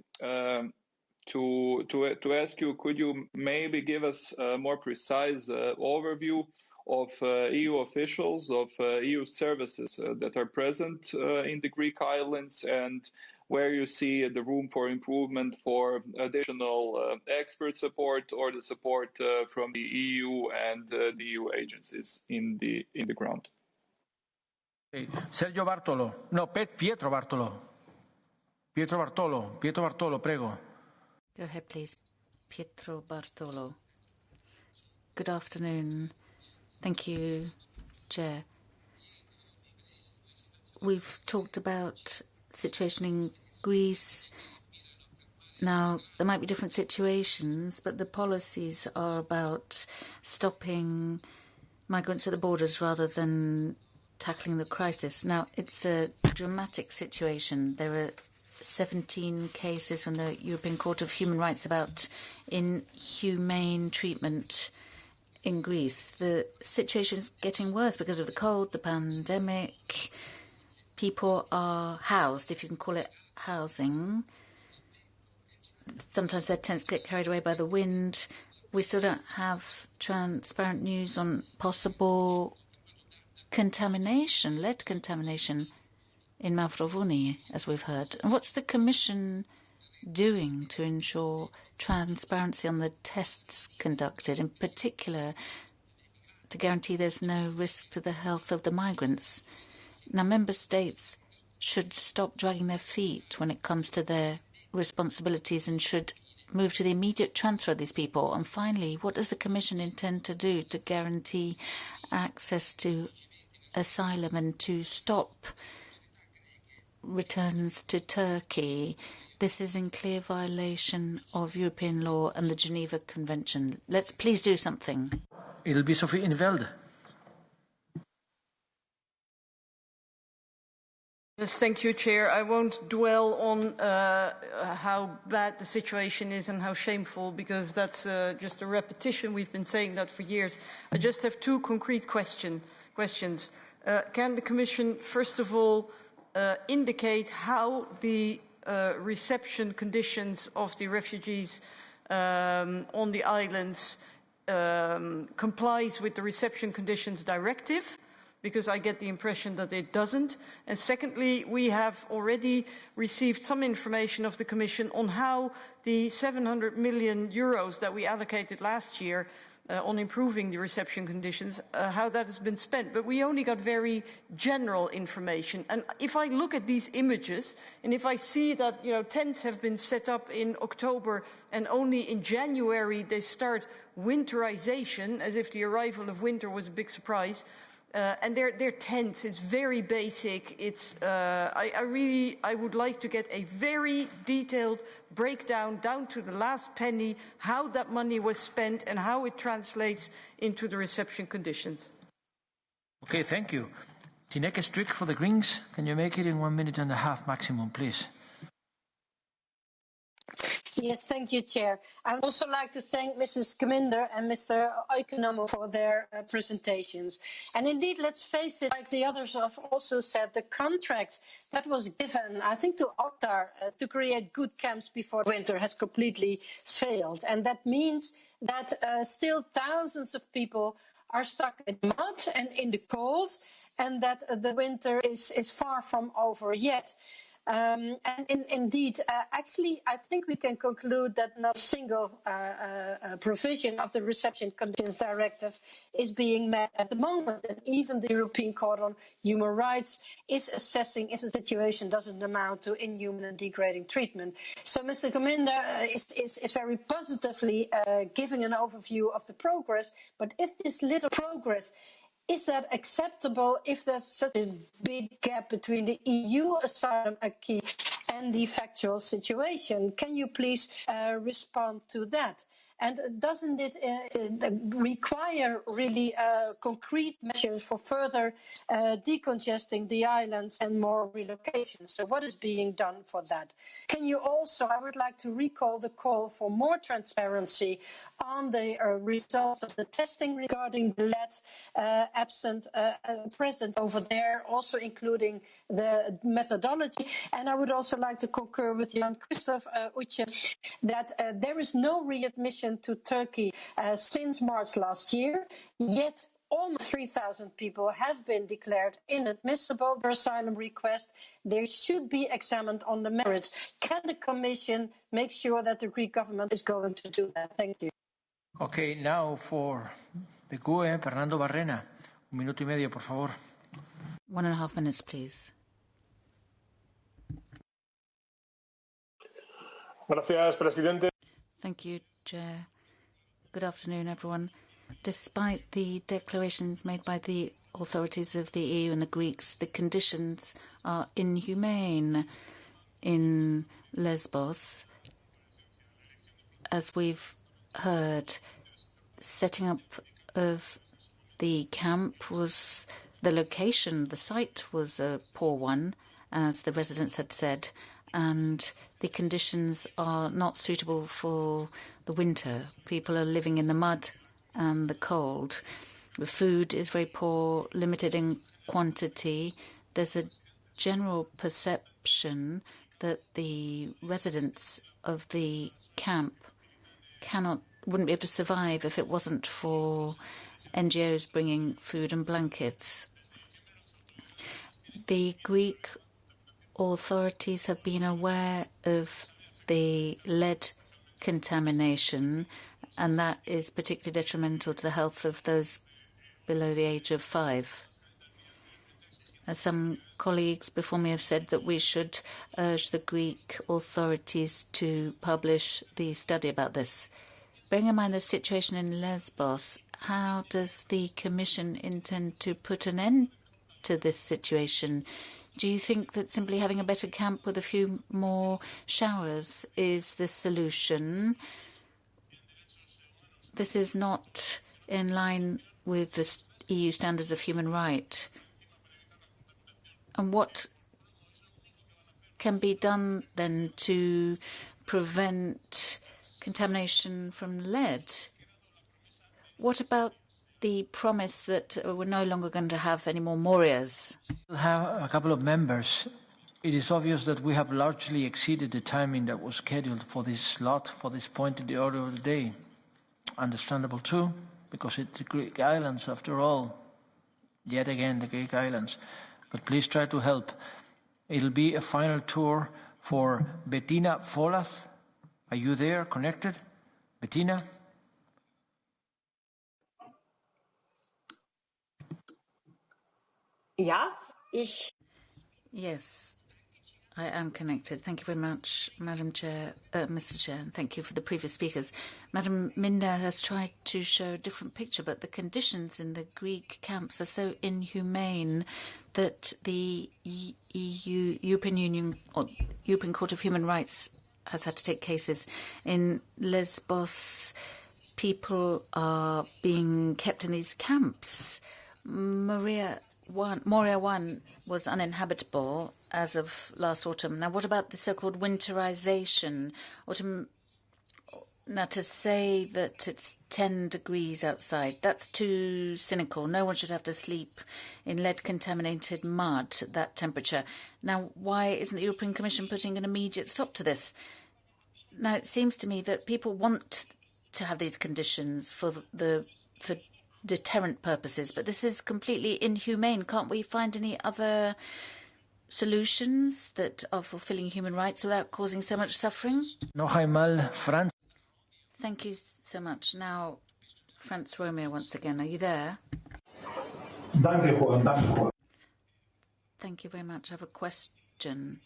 to ask you, could you maybe give us a more precise overview of EU officials, of EU services that are present in the Greek islands, and where you see the room for improvement for additional expert support or the support from the EU and the EU agencies in the ground. Sergio Bartolo. No, Pietro Bartolo. Pietro Bartolo, prego. Go ahead, please. Pietro Bartolo. Good afternoon. Thank you, Chair. We've talked about the situation in Greece. Now, there might be different situations, but the policies are about stopping migrants at the borders rather than tackling the crisis. Now, it's a dramatic situation. There are 17 cases from the European Court of Human Rights about inhumane treatment in Greece. The situation is getting worse because of the cold, the pandemic. People are housed, if you can call it housing. Sometimes their tents get carried away by the wind. We still don't have transparent news on possible contamination, lead contamination in Mavrovouni, as we've heard. And what's the Commission doing to ensure transparency on the tests conducted, in particular to guarantee there's no risk to the health of the migrants? Now, Member States should stop dragging their feet when it comes to their responsibilities and should move to the immediate transfer of these people. And finally, what does the Commission intend to do to guarantee access to asylum and to stop returns to Turkey? This is in clear violation of European law and the Geneva Convention. Let's please do something. It'll be Sophie in Velde. Yes, thank you, Chair. I won't dwell on how bad the situation is and how shameful, because that's just a repetition. We've been saying that for years. I just have two concrete questions. Can the Commission, first of all, indicate how the reception conditions of the refugees on the islands complies with the Reception Conditions Directive? Because I get the impression that it doesn't. And secondly, we have already received some information of the Commission on how the 700 million euros that we allocated last year on improving the reception conditions, how that has been spent. But we only got very general information. And if I look at these images, and if I see that, tents have been set up in October and only in January they start winterization, as if the arrival of winter was a big surprise, And they're tents. It's very basic. It's I would like to get a very detailed breakdown down to the last penny, how that money was spent and how it translates into the reception conditions. Okay, thank you. Tineke Strick for the Greens. Can you make it in 1 minute and a half maximum, please? Yes, thank you, Chair. I would also like to thank Mrs. GMINDER and Mr. OIKONOMOU for their presentations. And indeed, let's face it, like the others have also said, the contract that was given, I think, to Oktar to create good camps before winter has completely failed. And that means that still thousands of people are stuck in mud and in the cold, and that the winter is far from over yet. And indeed, actually, I think we can conclude that not a single provision of the Reception Conditions Directive is being met at the moment. And even the European Court on Human Rights is assessing if the situation doesn't amount to inhuman and degrading treatment. So Mr. GMINDER is very positively giving an overview of the progress, but if this little progress is that acceptable if there's such a big gap between the EU asylum acquis and the factual situation? Can you please respond to that? And doesn't it require really concrete measures for further decongesting the islands and more relocation? So what is being done for that? Can you also, I would like to recall the call for more transparency on the results of the testing regarding the lead present over there, also including the methodology. And I would also like to concur with Jan Christoph Uche that there is no readmission to Turkey since March last year, yet almost 3,000 people have been declared inadmissible. Their asylum request, they should be examined on the merits. Can the Commission make sure that the Greek government is going to do that? Thank you. Okay, now for the GUE, Fernando Barrena. 1 minuto y medio, por favor. 1.5 minutes, please. Gracias, presidente. Thank you, Chair. Good afternoon, everyone. Despite the declarations made by the authorities of the EU and the Greeks, the conditions are inhumane in Lesbos. As we've heard, setting up of the camp was the location, the site was a poor one, as the residents had said, and the conditions are not suitable for the winter. People are living in the mud and the cold. The food is very poor, limited in quantity. There's a general perception that the residents of the camp wouldn't be able to survive if it wasn't for NGOs bringing food and blankets. The Greek authorities have been aware of the lead contamination, and that is particularly detrimental to the health of those below the age of 5. As some colleagues before me have said, that we should urge the Greek authorities to publish the study about this. Bearing in mind the situation in Lesbos, how does the Commission intend to put an end to this situation? Do you think that simply having a better camp with a few more showers is the solution? This is not in line with the EU standards of human rights. And what can be done then to prevent contamination from lead? What about the promise that we're no longer going to have any more Morias? We'll have a couple of members. It is obvious that we have largely exceeded the timing that was scheduled for this slot, for this point in the order of the day. Understandable too, because it's the Greek islands after all. Yet again, the Greek islands. But please try to help. It'll be a final tour for Bettina Folath. Are you there, connected? Bettina? Ja, ich. Yes, I am connected. Thank you very much, Madam Chair, Mr. Chair, and thank you for the previous speakers. Madam Minder has tried to show a different picture, but the conditions in the Greek camps are so inhumane that the European Union or European Court of Human Rights has had to take cases. In Lesbos, people are being kept in these camps. Moria 1 was uninhabitable as of last autumn. Now, what about the so-called winterization? Now, to say that it's 10 degrees outside, that's too cynical. No one should have to sleep in lead-contaminated mud at that temperature. Now, why isn't the European Commission putting an immediate stop to this? Now, it seems to me that people want to have these conditions for deterrent purposes, but this is completely inhumane. Can't we find any other solutions that are fulfilling human rights without causing so much suffering? No, Jaimal, Franz. Thank you so much. Now, Franz Romeo once again. Are you there? Thank you very much. I have a question.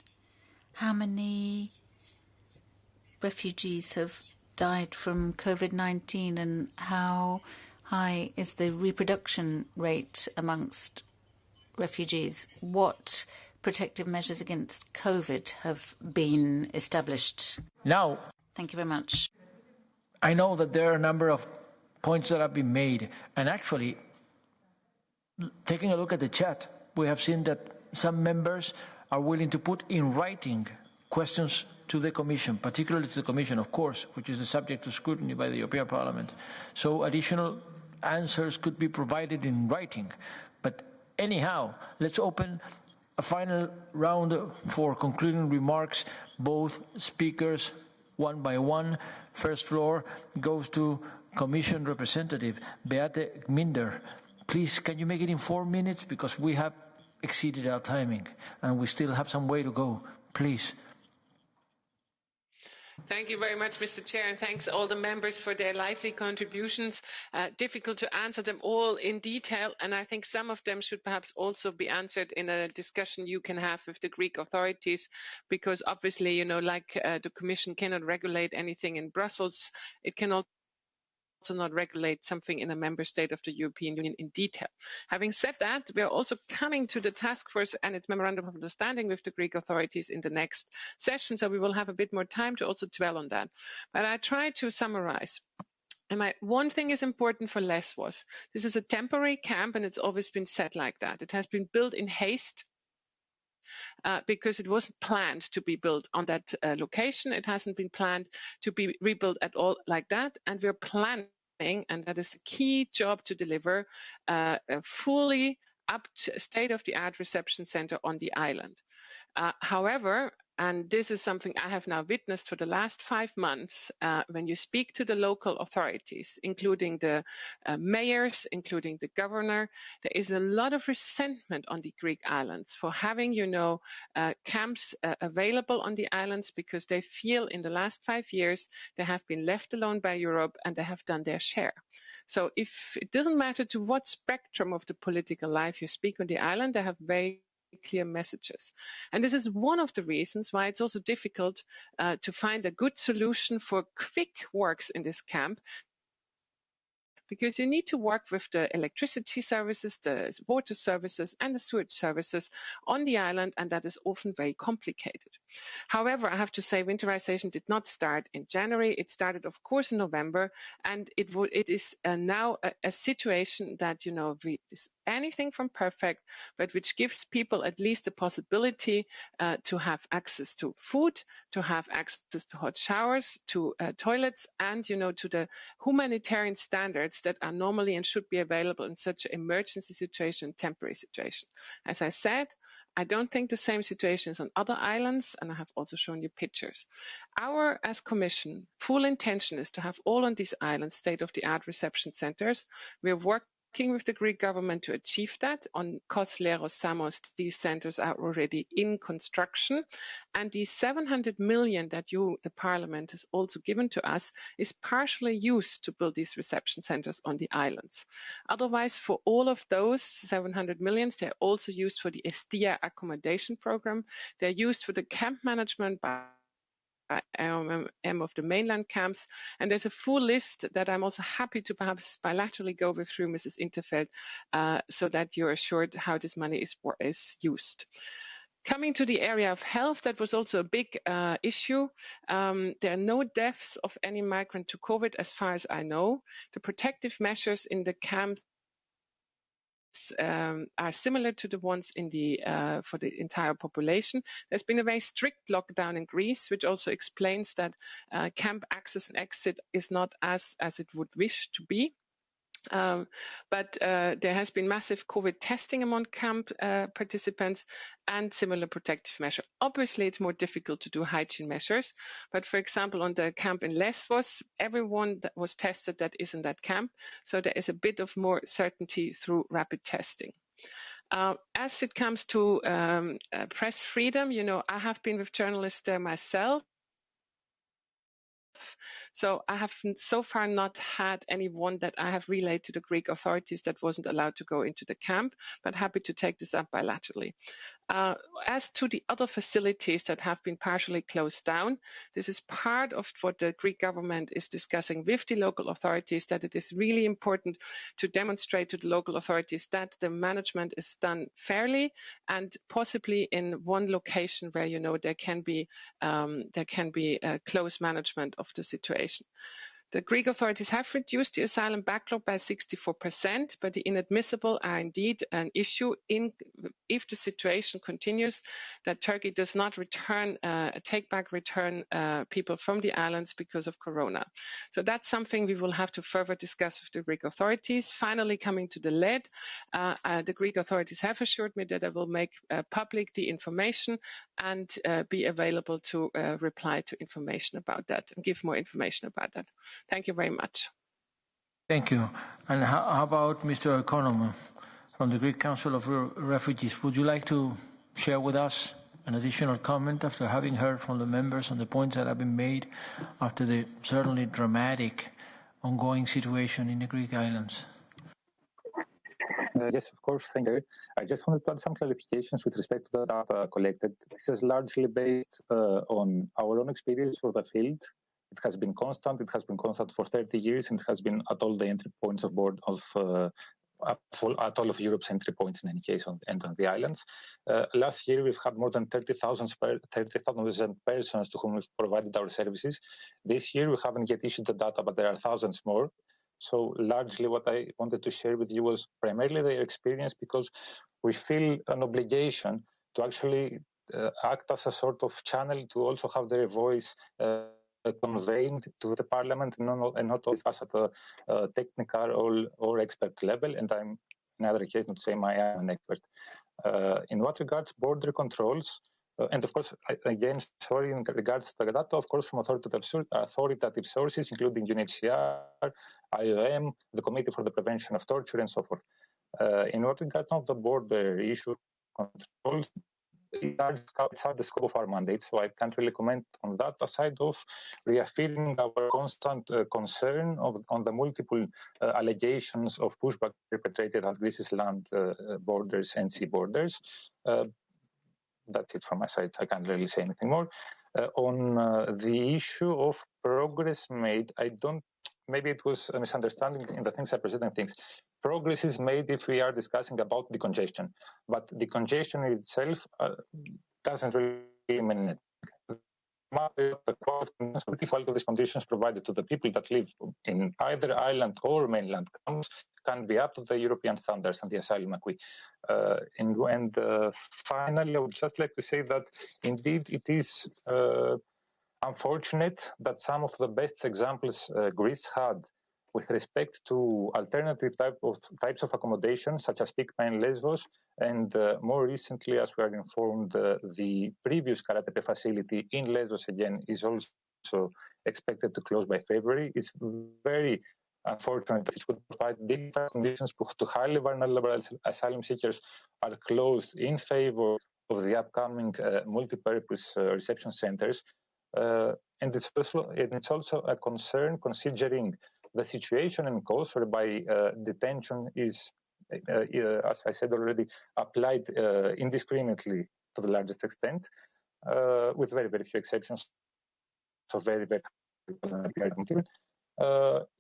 How many refugees have died from COVID-19, and how high is the reproduction rate amongst refugees? What protective measures against COVID have been established? Now, thank you very much. I know that there are a number of points that have been made, and actually, taking a look at the chat, we have seen that some members are willing to put in writing questions to the Commission, particularly to the Commission, of course, which is the subject of scrutiny by the European Parliament. So additional answers could be provided in writing. But anyhow, let's open a final round for concluding remarks. Both speakers, one by one. First floor goes to Commission representative Beate GMINDER. Please, can you make it in 4 minutes? Because we have exceeded our timing and we still have some way to go. Please. Thank you very much, Mr. Chair, and thanks all the members for their lively contributions. Difficult to answer them all in detail, and I think some of them should perhaps also be answered in a discussion you can have with the Greek authorities, because obviously, you know, like the Commission cannot regulate anything in Brussels, it can also not regulate something in a member state of the European Union in detail. Having said that, we are also coming to the task force and its memorandum of understanding with the Greek authorities in the next session, so we will have a bit more time to also dwell on that. But I try to summarize. And one thing is important for Lesvos. This is a temporary camp, and it's always been said like that. It has been built in haste, because it wasn't planned to be built on that location. It hasn't been planned to be rebuilt at all like that. And we're planning, and that is the key job to deliver, a fully up to state-of-the-art reception center on the island. However, and this is something I have now witnessed for the last 5 months, when you speak to the local authorities, including the mayors, including the governor, there is a lot of resentment on the Greek islands for having, you know, camps available on the islands, because they feel in the last 5 years they have been left alone by Europe and they have done their share. So if it doesn't matter to what spectrum of the political life you speak on the island, they have very clear messages. And this is one of the reasons why it's also difficult to find a good solution for quick works in this camp, because you need to work with the electricity services, the water services, and the sewage services on the island, and that is often very complicated. However, I have to say, winterization did not start in January. It started, of course, in November, and it is now a situation that, you know, is anything from perfect, but which gives people at least the possibility to have access to food, to have access to hot showers, to toilets, and, you know, to the humanitarian standards that are normally and should be available in such an emergency situation, temporary situation. As I said, I don't think the same situation is on other islands, and I have also shown you pictures. Our, as Commission, full intention is to have all on these islands state-of-the-art reception centers. We're working working with the Greek government to achieve that. On Kos, Leros, Samos, these centers are already in construction. And the 700 million that the Parliament has also given to us is partially used to build these reception centers on the islands. Otherwise, for all of those 700 millions, they're also used for the Estia accommodation program. They're used for the camp management by of the mainland camps, and there's a full list that I'm also happy to perhaps bilaterally go through, Mrs. Interfeld, so that you're assured how this money is used. Coming to the area of health, that was also a big issue. There are no deaths of any migrant to COVID as far as I know. The protective measures in the camps are similar to the ones in for the entire population. There's been a very strict lockdown in Greece, which also explains that camp access and exit is not as it would wish to be. But there has been massive COVID testing among camp participants and similar protective measures. Obviously, it's more difficult to do hygiene measures. But for example, on the camp in Lesvos, everyone that was tested that is in that camp. So there is a bit of more certainty through rapid testing. As it comes to press freedom, I have been with journalists there myself. So I have so far not had anyone that I have relayed to the Greek authorities that wasn't allowed to go into the camp, but happy to take this up bilaterally. As to the other facilities that have been partially closed down, this is part of what the Greek government is discussing with the local authorities, that it is really important to demonstrate to the local authorities that the management is done fairly and possibly in one location where, there can be close management of the situation. The Greek authorities have reduced the asylum backlog by 64%, but the inadmissible are indeed an issue if the situation continues that Turkey does not return people from the islands because of Corona. So that's something we will have to further discuss with the Greek authorities. Finally, coming to the lead, the Greek authorities have assured me that I will make public the information and be available to reply to information about that and give more information about that. Thank you very much. Thank you. And how about Mr. OIKONOMOU from the Greek Council of Refugees? Would you like to share with us an additional comment after having heard from the members on the points that have been made after the certainly dramatic ongoing situation in the Greek islands? Yes, of course, thank you. I just wanted to add some clarifications with respect to the data collected. This is largely based on our own experience for the field. It has been constant. It has been constant for 30 years, and it has been at all the entry points of board at all of Europe's entry points in any case, and on the islands. Last year, we've had more than 30,000 persons to whom we've provided our services. This year, we haven't yet issued the data, but there are thousands more. So largely what I wanted to share with you was primarily their experience, because we feel an obligation to actually act as a sort of channel to also have their voice conveyed to the Parliament, and not only us at a technical or expert level. And I'm, in other case, not saying I am an expert. In what regards border controls, and of course, again, sorry, in regards to the data, of course, from authoritative sources, including UNHCR, IOM, the Committee for the Prevention of Torture, and so forth. In what regards of the border issue controls, it's outside the scope of our mandate, so I can't really comment on that, aside of reaffirming our constant concern on the multiple allegations of pushback perpetrated at Greece's land borders and sea borders. That's it from my side. I can't really say anything more. On the issue of progress made, maybe it was a misunderstanding in the things I presented things. Progress is made if we are discussing about decongestion, but decongestion itself doesn't really mean anything. The quality of these conditions provided to the people that live in either island or mainland camps can be up to the European standards and the asylum acquis. And finally, I would just like to say that indeed it is unfortunate that some of the best examples Greece had with respect to alternative types of accommodation, such as Pikma and Lesvos, and more recently, as we are informed, the previous Karatepe facility in Lesvos again is also expected to close by February. It's very unfortunate that it could provide different conditions to highly vulnerable asylum seekers are closed in favor of the upcoming multi-purpose reception centers. And it's also a concern considering the situation in coast whereby detention is, as I said already, applied indiscriminately to the largest extent, with very, very few exceptions. So very, very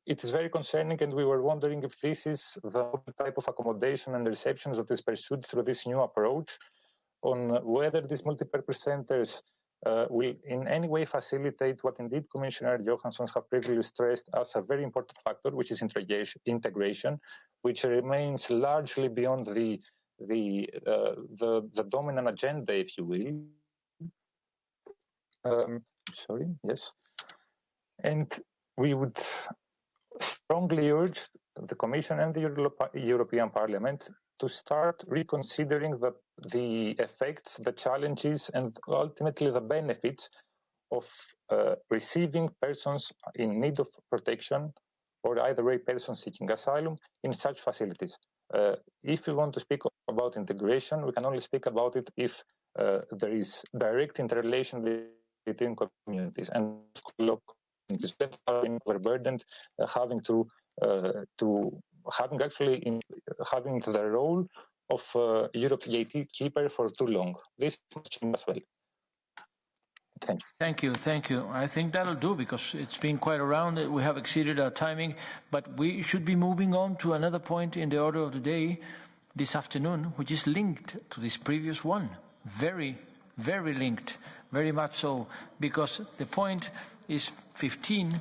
it is very concerning, and we were wondering if this is the type of accommodation and receptions that is pursued through this new approach, on whether these multipurpose centers will in any way facilitate what indeed Commissioner Johansson has previously stressed as a very important factor, which is integration, which remains largely beyond the dominant agenda, if you will. Sorry, yes. And we would strongly urge the Commission and the European Parliament to start reconsidering the effects, the challenges, and ultimately the benefits of receiving persons in need of protection, or either way persons seeking asylum, in such facilities. If we want to speak about integration, we can only speak about it if there is direct interrelation between communities, and communities that are overburdened, having having the role of Europe's gatekeeper for too long. This as well. Thank you. Thank you, thank you. I think that'll do, because it's been quite around. We have exceeded our timing, but we should be moving on to another point in the order of the day this afternoon, which is linked to this previous one. Very, very linked, very much so, because the point is 15,